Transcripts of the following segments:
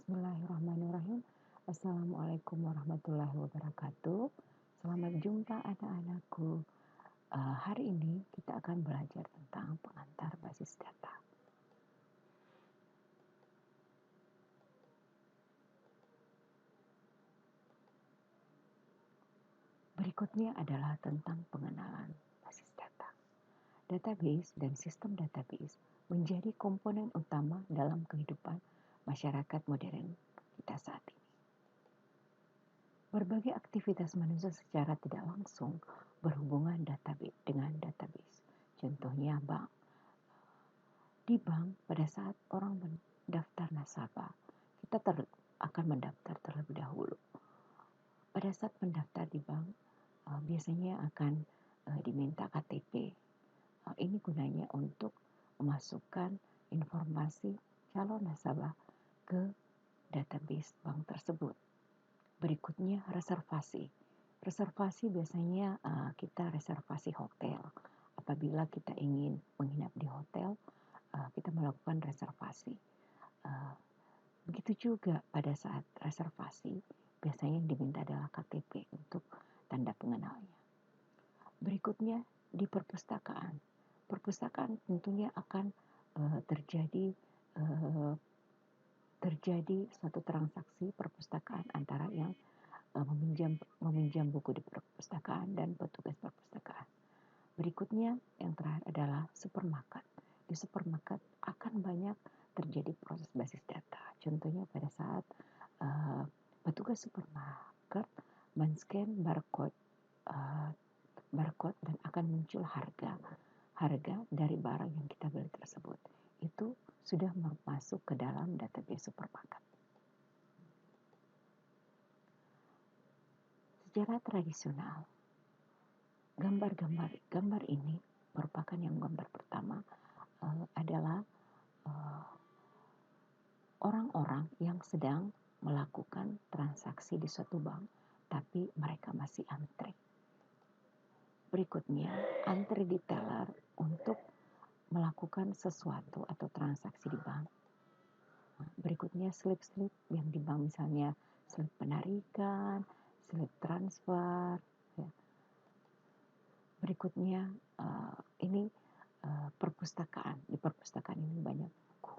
Bismillahirrahmanirrahim. Assalamualaikum warahmatullahi wabarakatuh. Selamat jumpa anak-anakku. Hari ini kita akan belajar tentang pengantar basis data. Berikutnya adalah tentang pengenalan basis data. Database dan sistem database menjadi komponen utama dalam kehidupan masyarakat modern kita saat ini. Berbagai aktivitas manusia secara tidak langsung berhubungan dengan database. Contohnya bank. Di bank, pada saat orang mendaftar nasabah, kita akan mendaftar terlebih dahulu. Pada saat mendaftar di bank, biasanya akan diminta KTP. Ini gunanya untuk memasukkan informasi calon nasabah ke database bank tersebut. Berikutnya reservasi. Reservasi biasanya kita reservasi hotel. Apabila kita ingin menginap di hotel, kita melakukan reservasi. Begitu juga pada saat reservasi, biasanya yang diminta adalah KTP untuk tanda pengenalnya. Berikutnya di perpustakaan. Perpustakaan tentunya akan terjadi suatu transaksi perpustakaan antara yang meminjam buku di perpustakaan dan petugas perpustakaan. Berikutnya yang terakhir adalah supermarket. Di supermarket akan banyak terjadi proses basis data. Contohnya pada saat petugas supermarket men-scan barcode dan akan muncul harga dari barang yang kita beli tersebut. Itu sudah masuk ke dalam database supermarket. Secara tradisional, gambar ini merupakan yang gambar pertama adalah orang-orang yang sedang melakukan transaksi di suatu bank, tapi mereka masih antri. Berikutnya, antri di teller untuk melakukan sesuatu atau transaksi di bank. Berikutnya slip-slip yang di bank, misalnya slip penarikan, slip transfer. Ya. Berikutnya ini perpustakaan. Di perpustakaan ini banyak buku.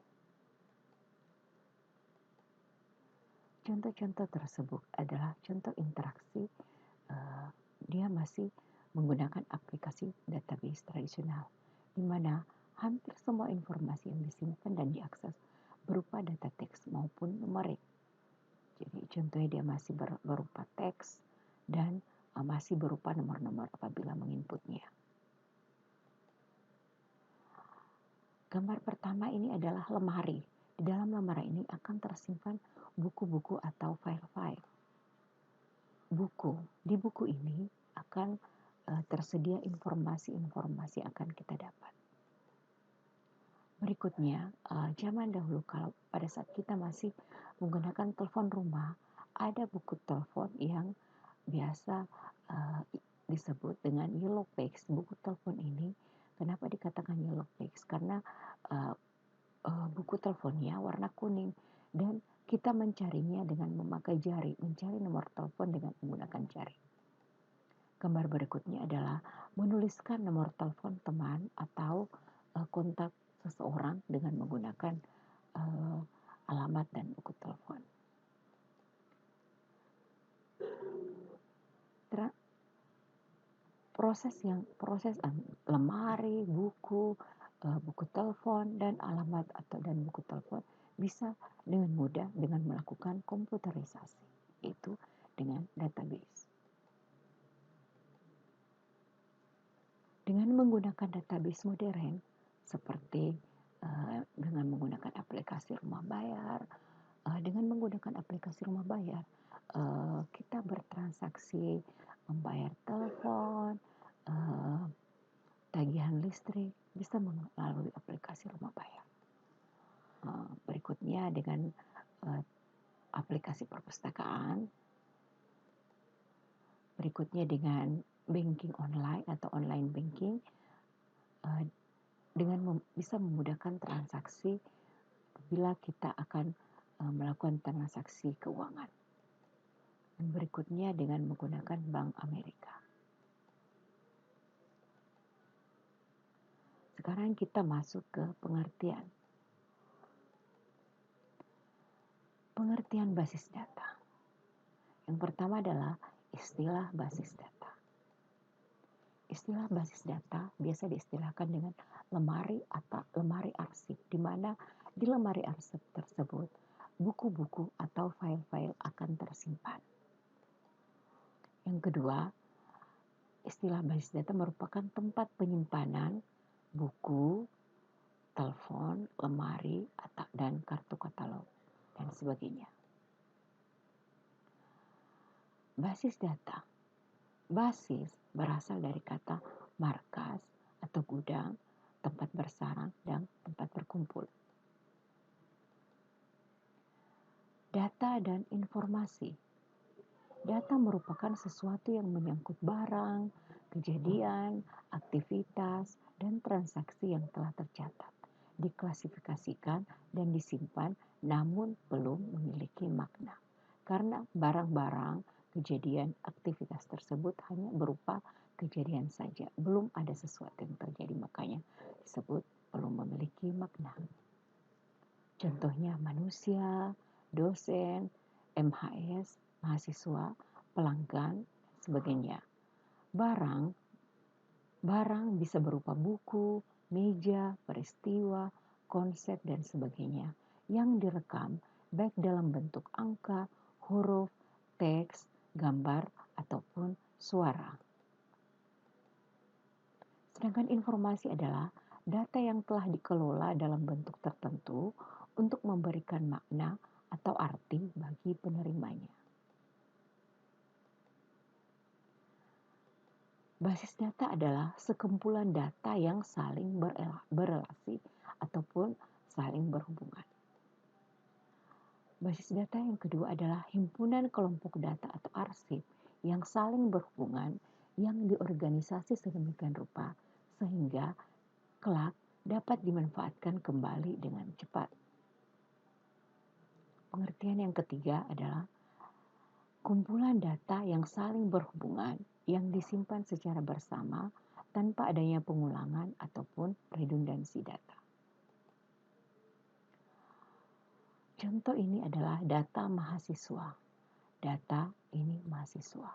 Contoh-contoh tersebut adalah contoh interaksi. Dia masih menggunakan aplikasi database tradisional, di mana hampir semua informasi yang disimpan dan diakses berupa data teks maupun numerik. Jadi contohnya dia masih berupa teks dan masih berupa nomor-nomor apabila menginputnya. Gambar pertama ini adalah lemari. Di dalam lemari ini akan tersimpan buku-buku atau file-file. Di buku ini akan tersedia informasi-informasi yang akan kita dapat. Berikutnya, zaman dahulu kalau pada saat kita masih menggunakan telepon rumah, ada buku telepon yang biasa disebut dengan yellow page. Buku telepon ini kenapa dikatakan yellow page? Karena buku teleponnya warna kuning dan kita mencarinya dengan memakai jari, mencari nomor telepon dengan menggunakan jari. Gambar berikutnya adalah menuliskan nomor telepon teman atau kontak seseorang dengan menggunakan alamat dan buku telepon. Proses lemari, buku telepon dan alamat dan buku telepon bisa dengan mudah dengan melakukan komputerisasi, itu dengan database. Dengan menggunakan database modern seperti dengan menggunakan aplikasi rumah bayar, kita bertransaksi membayar telepon, tagihan listrik bisa melalui aplikasi rumah bayar. Berikutnya dengan aplikasi perpustakaan, berikutnya dengan banking online atau online banking, dengan bisa memudahkan transaksi bila kita akan melakukan transaksi keuangan. Dan berikutnya dengan menggunakan Bank Amerika. Sekarang kita masuk ke pengertian. Pengertian basis data. Yang pertama adalah istilah basis data. Istilah basis data biasa diistilahkan dengan lemari atau lemari arsip, di mana di lemari arsip tersebut buku-buku atau file-file akan tersimpan. Yang kedua, istilah basis data merupakan tempat penyimpanan buku, telepon, lemari, dan kartu katalog, dan sebagainya. Basis data. Basis berasal dari kata markas atau gudang, tempat bersarang, dan tempat berkumpul. Data dan informasi. Data merupakan sesuatu yang menyangkut barang, kejadian, aktivitas, dan transaksi yang telah tercatat, diklasifikasikan, dan disimpan namun belum memiliki makna. Karena barang-barang, kejadian, aktivitas tersebut hanya berupa kejadian saja, belum ada sesuatu yang terjadi, makanya disebut belum memiliki makna. Contohnya manusia, dosen, MHS, mahasiswa, pelanggan, sebagainya. Barang bisa berupa buku, meja, peristiwa, konsep, dan sebagainya yang direkam baik dalam bentuk angka, huruf, teks, gambar, ataupun suara. Sedangkan informasi adalah data yang telah dikelola dalam bentuk tertentu untuk memberikan makna atau arti bagi penerimanya. Basis data adalah sekumpulan data yang saling berelasi ataupun saling berhubungan. Basis data yang kedua adalah himpunan kelompok data atau arsip yang saling berhubungan yang diorganisasi sedemikian rupa sehingga kelak dapat dimanfaatkan kembali dengan cepat. Pengertian yang ketiga adalah kumpulan data yang saling berhubungan yang disimpan secara bersama tanpa adanya pengulangan ataupun redundansi data. Contoh ini adalah data mahasiswa. Data ini mahasiswa.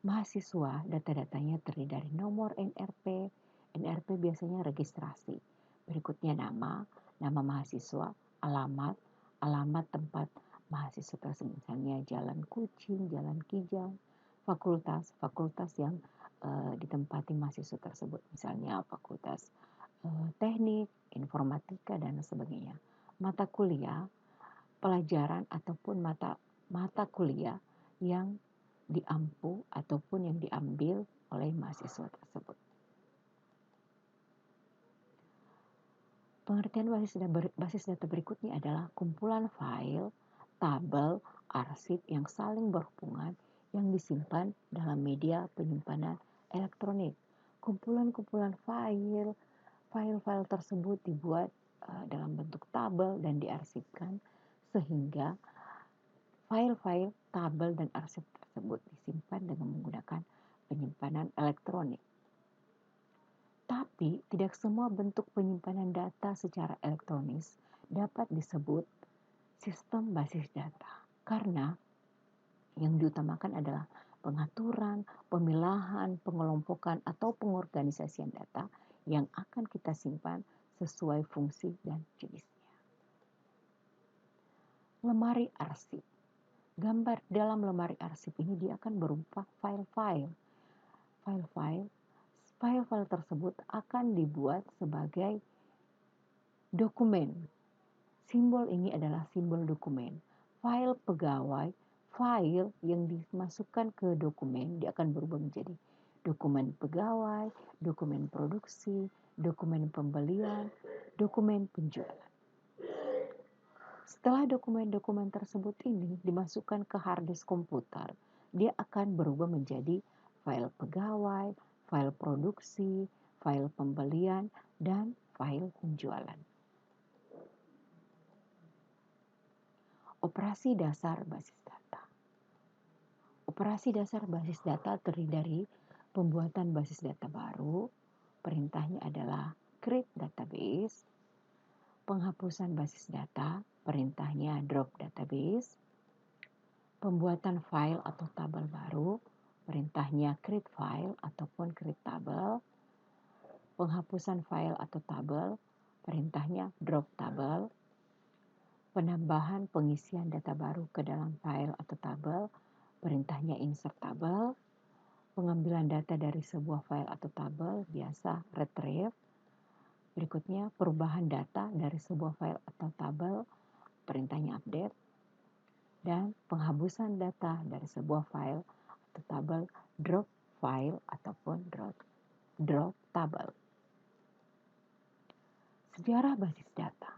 Mahasiswa, data-datanya terdiri dari nomor NRP. NRP biasanya registrasi. Berikutnya nama mahasiswa, alamat tempat mahasiswa tersebut, misalnya Jalan Kucing, Jalan Kijang, fakultas yang ditempati mahasiswa tersebut, misalnya fakultas teknik, informatika, dan sebagainya. Mata kuliah, pelajaran ataupun mata kuliah yang diampu ataupun yang diambil oleh mahasiswa tersebut. Pengertian basis data berikutnya adalah kumpulan file, tabel, arsip yang saling berhubungan yang disimpan dalam media penyimpanan elektronik. Kumpulan-kumpulan file tersebut dibuat dalam bentuk tabel dan diarsipkan sehingga file-file, tabel, dan arsip tersebut disimpan dengan menggunakan penyimpanan elektronik. Tapi tidak semua bentuk penyimpanan data secara elektronis dapat disebut sistem basis data karena yang diutamakan adalah pengaturan, pemilahan, pengelompokan, atau pengorganisasian data yang akan kita simpan sesuai fungsi dan jenisnya. Lemari arsip. Gambar dalam lemari arsip ini dia akan berupa file-file. File-file tersebut akan dibuat sebagai dokumen. Simbol ini adalah simbol dokumen. File pegawai, file yang dimasukkan ke dokumen, dia akan berubah menjadi dokumen pegawai, dokumen produksi, dokumen pembelian, dokumen penjualan. Setelah dokumen-dokumen tersebut ini dimasukkan ke harddisk komputer, dia akan berubah menjadi file pegawai, file produksi, file pembelian, dan file penjualan. Operasi dasar basis data. Operasi dasar basis data terdiri dari pembuatan basis data baru, perintahnya adalah create database, penghapusan basis data, perintahnya drop database, pembuatan file atau tabel baru, perintahnya create file ataupun create tabel, penghapusan file atau tabel, perintahnya drop tabel, penambahan pengisian data baru ke dalam file atau tabel, perintahnya insert tabel, pengambilan data dari sebuah file atau tabel, biasa retrieve, berikutnya perubahan data dari sebuah file atau tabel, perintahnya update, dan penghapusan data dari sebuah file atau tabel, drop file ataupun drop tabel. Sejarah basis data.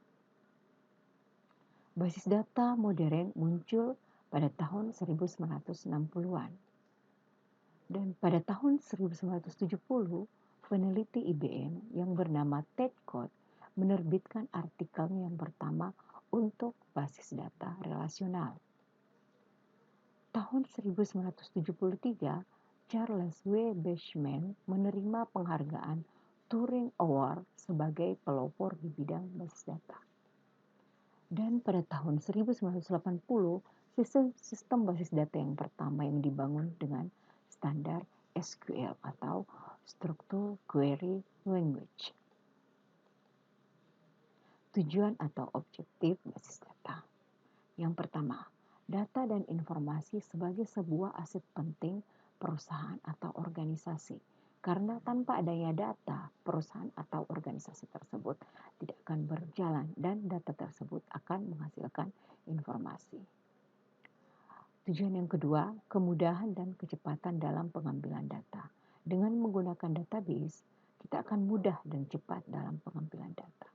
Basis data modern muncul pada tahun 1960-an. Dan pada tahun 1970, peneliti IBM yang bernama Ted Code menerbitkan artikelnya yang pertama untuk basis data relasional. Tahun 1973, Charles W. Bashman menerima penghargaan Turing Award sebagai pelopor di bidang basis data. Dan pada tahun 1980, sistem basis data yang pertama yang dibangun dengan standar SQL atau Structured Query Language. Tujuan atau objektif basis data. Yang pertama, data dan informasi sebagai sebuah aset penting perusahaan atau organisasi. Karena tanpa adanya data, perusahaan atau organisasi tersebut tidak akan berjalan dan data tersebut akan menghasilkan informasi. Tujuan yang kedua, kemudahan dan kecepatan dalam pengambilan data. Dengan menggunakan database, kita akan mudah dan cepat dalam pengambilan data.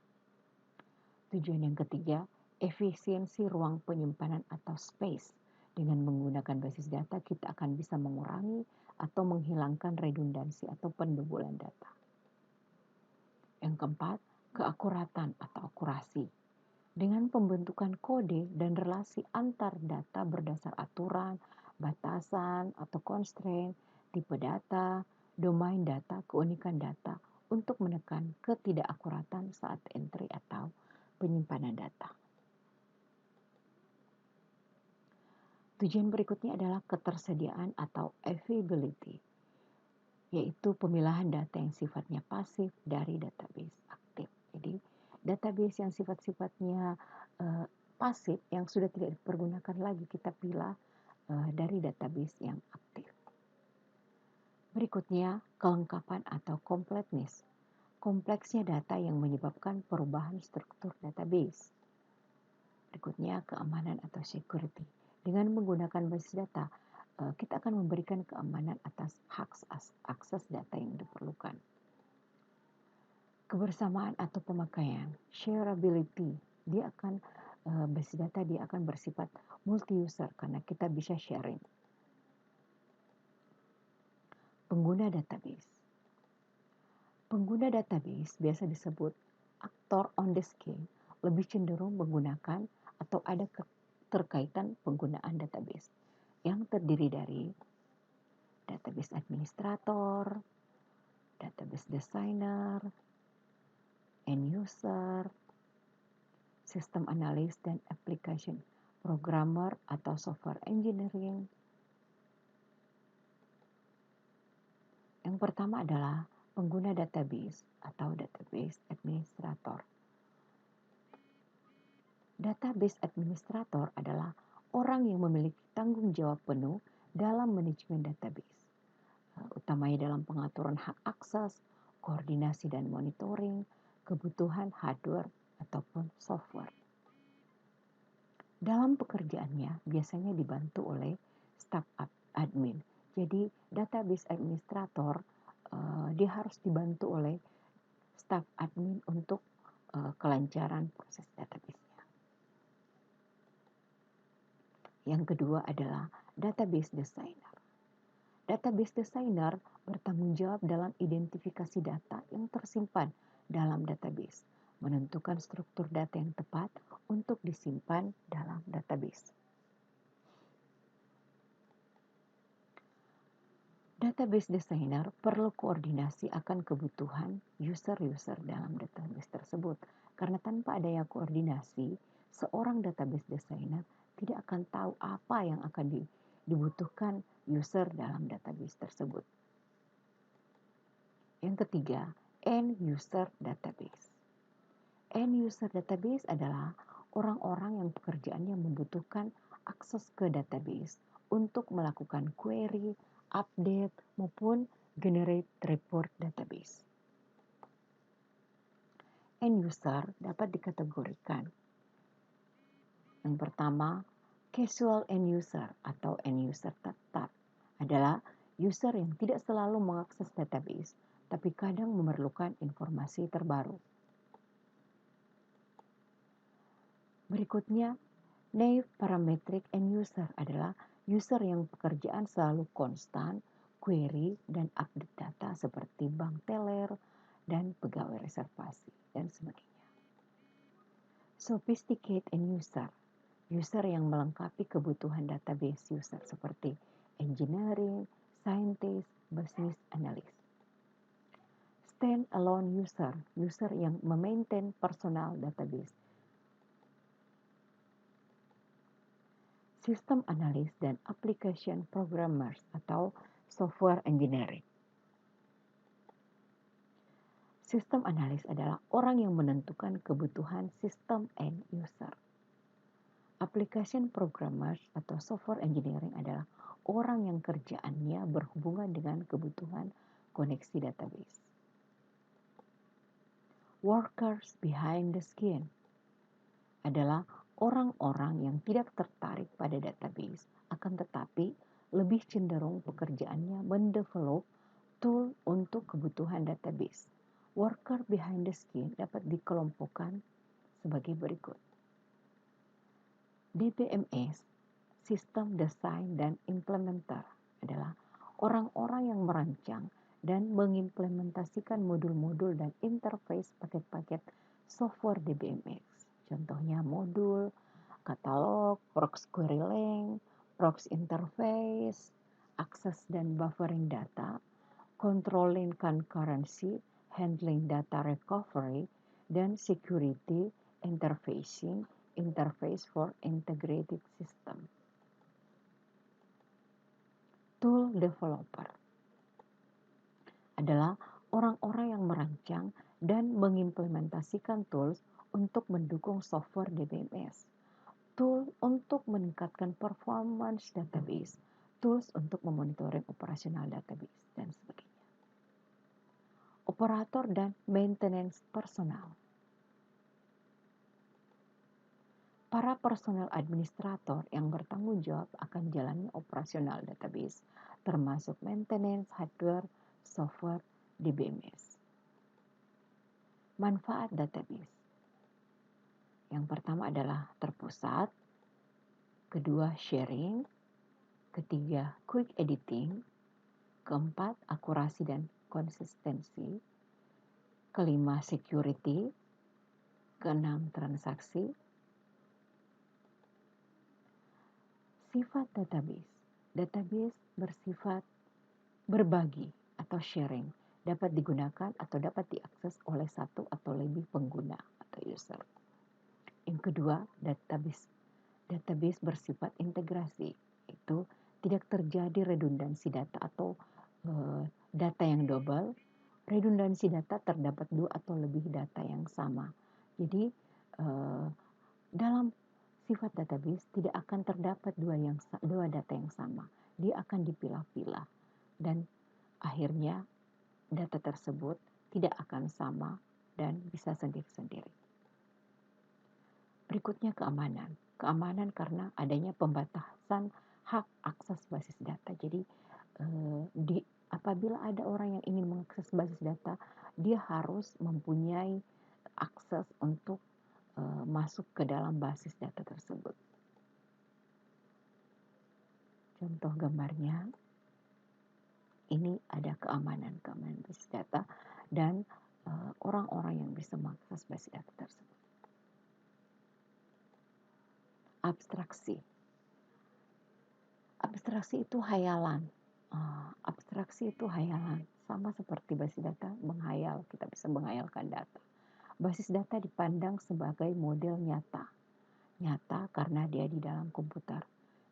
Tujuan yang ketiga, efisiensi ruang penyimpanan atau space. Dengan menggunakan basis data, kita akan bisa mengurangi atau menghilangkan redundansi atau pendobolan data. Yang keempat, keakuratan atau akurasi. Dengan pembentukan kode dan relasi antar data berdasar aturan, batasan atau constraint, tipe data, domain data, keunikan data untuk menekan ketidakakuratan saat entry atau penyimpanan data. Tujuan berikutnya adalah ketersediaan atau availability, yaitu pemilahan data yang sifatnya pasif dari database aktif. Jadi, database yang sifat-sifatnya pasif yang sudah tidak dipergunakan lagi kita pilih dari database yang aktif. Berikutnya, kelengkapan atau completeness. Kompleksnya data yang menyebabkan perubahan struktur database. Berikutnya, keamanan atau security. Dengan menggunakan basis data, kita akan memberikan keamanan atas hak akses data yang diperlukan. Kebersamaan atau pemakaian, shareability, basis data dia akan bersifat multi-user karena kita bisa sharing. Pengguna database. Pengguna database biasa disebut aktor on the scene, lebih cenderung menggunakan atau ada keterkaitan penggunaan database yang terdiri dari database administrator, database designer, end user, sistem analis dan application programmer atau software engineering. Yang pertama adalah pengguna database atau database administrator. Database administrator adalah orang yang memiliki tanggung jawab penuh dalam manajemen database, utamanya dalam pengaturan hak akses, koordinasi dan monitoring, kebutuhan hardware ataupun software. Dalam pekerjaannya biasanya dibantu oleh staf admin. Jadi database administrator dia harus dibantu oleh staf admin untuk kelancaran proses database. Yang kedua adalah database designer. Database designer bertanggung jawab dalam identifikasi data yang tersimpan dalam database, menentukan struktur data yang tepat untuk disimpan dalam database. Database designer perlu koordinasi akan kebutuhan user-user dalam database tersebut. Karena tanpa adanya koordinasi, seorang database designer tidak akan tahu apa yang akan dibutuhkan user dalam database tersebut. Yang ketiga, end user database. End user database adalah orang-orang yang pekerjaannya membutuhkan akses ke database untuk melakukan query, update, maupun generate report database. End user dapat dikategorikan. Yang pertama, casual end user atau end user tetap adalah user yang tidak selalu mengakses database, tapi kadang memerlukan informasi terbaru. Berikutnya, naive parametric end user adalah user yang pekerjaan selalu konstan, query, dan update data seperti bank teller dan pegawai reservasi, dan sebagainya. Sophisticated end user, user yang melengkapi kebutuhan database user seperti engineering, scientist, business analyst. Stand-alone user, user yang memaintain personal database. System analyst dan application programmers atau software engineering. System analyst adalah orang yang menentukan kebutuhan sistem end user. Application programmers atau software engineering adalah orang yang kerjaannya berhubungan dengan kebutuhan koneksi database. Workers behind the scene adalah orang-orang yang tidak tertarik pada database, akan tetapi lebih cenderung pekerjaannya mendevelop tool untuk kebutuhan database. Worker behind the scene dapat dikelompokkan sebagai berikut. DBMS, System Design dan Implementer, adalah orang-orang yang merancang dan mengimplementasikan modul-modul dan interface paket-paket software DBMS. Contohnya modul, katalog, proxy query length, proxy interface, akses dan buffering data, controlling concurrency, handling data recovery, dan security interfacing, interface for integrated system. Tool developer adalah orang-orang yang merancang dan mengimplementasikan tools untuk mendukung software DBMS, tool untuk meningkatkan performance database, tools untuk memonitoring operasional database, dan sebagainya. Operator dan maintenance personal. Para personel administrator yang bertanggung jawab akan jalannya operasional database, termasuk maintenance hardware, software, DBMS. Manfaat database. Yang pertama adalah terpusat, kedua sharing, ketiga quick editing, keempat akurasi dan konsistensi, kelima security, keenam transaksi. Sifat database. Database bersifat berbagi atau sharing, dapat digunakan atau dapat diakses oleh satu atau lebih pengguna atau user. Yang kedua, database bersifat integrasi, itu tidak terjadi redundansi data atau data yang double. Redundansi data terdapat dua atau lebih data yang sama. Jadi dalam sifat database tidak akan terdapat dua data yang sama. Dia akan dipilah-pilah dan akhirnya data tersebut tidak akan sama dan bisa sendiri-sendiri. Berikutnya keamanan. Keamanan karena adanya pembatasan hak akses basis data. Jadi apabila ada orang yang ingin mengakses basis data, dia harus mempunyai akses untuk masuk ke dalam basis data tersebut. Contoh gambarnya, ini ada keamanan basis data dan orang-orang yang bisa mengakses basis data tersebut. Abstraksi. Abstraksi itu hayalan. Abstraksi itu hayalan. Sama seperti basis data menghayal, kita bisa menghayalkan data. Basis data dipandang sebagai model nyata. Nyata karena dia di dalam komputer.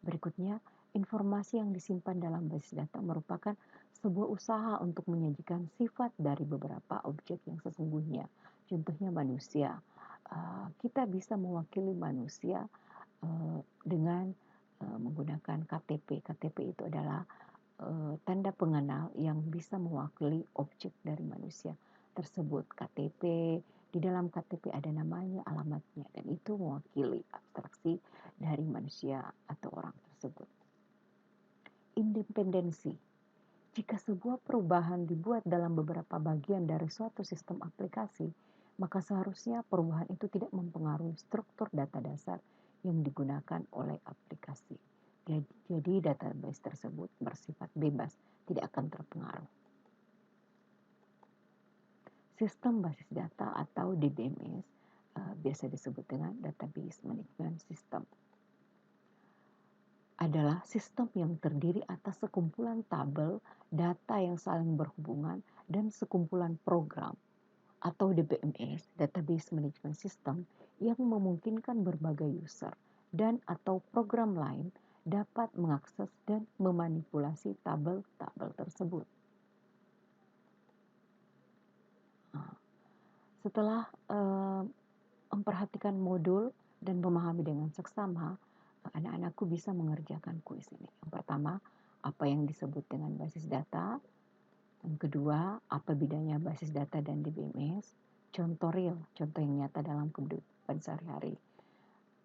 Berikutnya, informasi yang disimpan dalam basis data merupakan sebuah usaha untuk menyajikan sifat dari beberapa objek yang sesungguhnya. Contohnya manusia. Kita bisa mewakili manusia dengan menggunakan KTP. KTP itu adalah tanda pengenal yang bisa mewakili objek dari manusia tersebut. KTP, di dalam KTP ada namanya, alamatnya, dan itu mewakili abstraksi dari manusia atau orang tersebut. Independensi. Jika sebuah perubahan dibuat dalam beberapa bagian dari suatu sistem aplikasi, maka seharusnya perubahan itu tidak mempengaruhi struktur data dasar yang digunakan oleh aplikasi. Jadi database tersebut bersifat bebas, tidak akan terpengaruh. Sistem basis data atau DBMS biasa disebut dengan Database Management System. Adalah sistem yang terdiri atas sekumpulan tabel data yang saling berhubungan dan sekumpulan program atau DBMS, Database Management System, yang memungkinkan berbagai user dan atau program lain dapat mengakses dan memanipulasi tabel-tabel tersebut. Setelah memperhatikan modul dan memahami dengan seksama, anak-anakku bisa mengerjakan kuis ini. Yang pertama, apa yang disebut dengan basis data. Yang kedua, apa bedanya basis data dan DBMS. Contoh real, contoh yang nyata dalam kehidupan sehari-hari.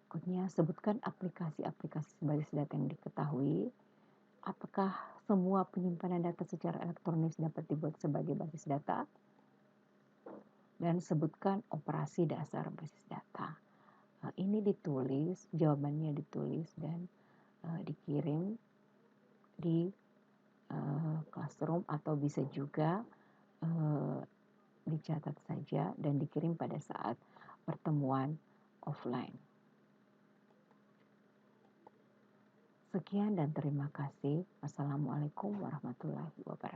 Berikutnya, sebutkan aplikasi-aplikasi basis data yang diketahui. Apakah semua penyimpanan data secara elektronis dapat dibuat sebagai basis data? Dan sebutkan operasi dasar basis data. Ini ditulis, jawabannya ditulis dan dikirim di classroom atau bisa juga dicatat saja dan dikirim pada saat pertemuan offline. Sekian dan terima kasih. Wassalamualaikum warahmatullahi wabarakatuh.